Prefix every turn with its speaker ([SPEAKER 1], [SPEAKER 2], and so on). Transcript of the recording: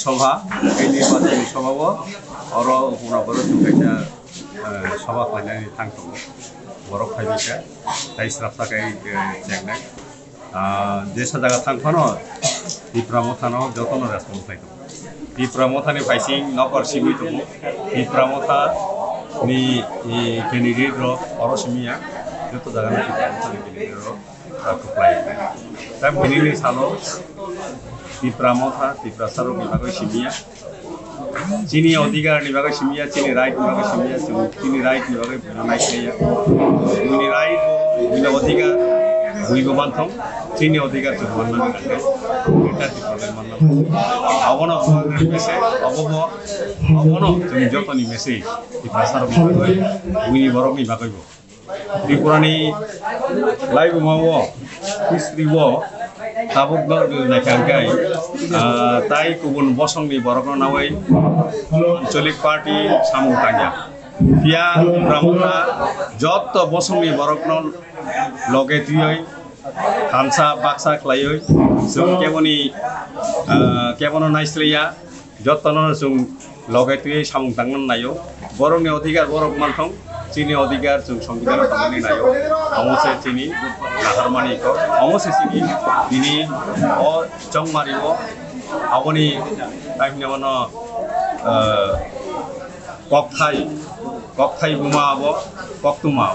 [SPEAKER 1] সভা এই নির্বাচনী সভাও আরো পুরো দুইটা সভা ফাইনালি থাকতো বড় ফাইবিকা তাই স্রাফতাকাই চেকনাই দেশা জায়গা থাকফানো ত্রিপুরা মথানো যতন রেসপন্স থাকতো ত্রিপুরা মথানি ফাইসিং নকর সিমি দङ ত্রিপুরা মথা नि कैंडिडेट रो और सिमिया जो तो जगह कैंडिडेट रो अप्लाई तब बिनि सालो टिप्रा मथा टिप्रा सारो बिभागो सिमिया चीनी अधिकार निभागो सिमिया चीनी राइट निभागो सिमिया चीनी राइट निभागो मनाइ छाया चीनी राइट बिना अधिकार बुइगो मानथं चीनी अधिकार जो मानना गथे एटा टिप्रा मानना आवनो मेसे अबबो आवनो जों जतनि मेसे टिप्रा सारो बिभागो बुइनि बरक निभागो त्रिपुरानि लाइव मावो हिस्ट्री वो tabuk dor naikangkai tai kubun bosong ni borokno nawai Ancholik Party samutanya pia Ramona joto bosong ni borokno loge tuyoi hamsa baksa klayoi sung kebono naisleya jotono sung loge tuyoi samutangnan nayo borok ni odhigar borok manthong चीनी अधिकार जों संविधान खामानि नायो अमसे चीनी नाहारमानि को अमसे चीनी बिनि अ चंगमारिओ आबनि टाइमनेवनो kokthai kokthai buma abo koktuma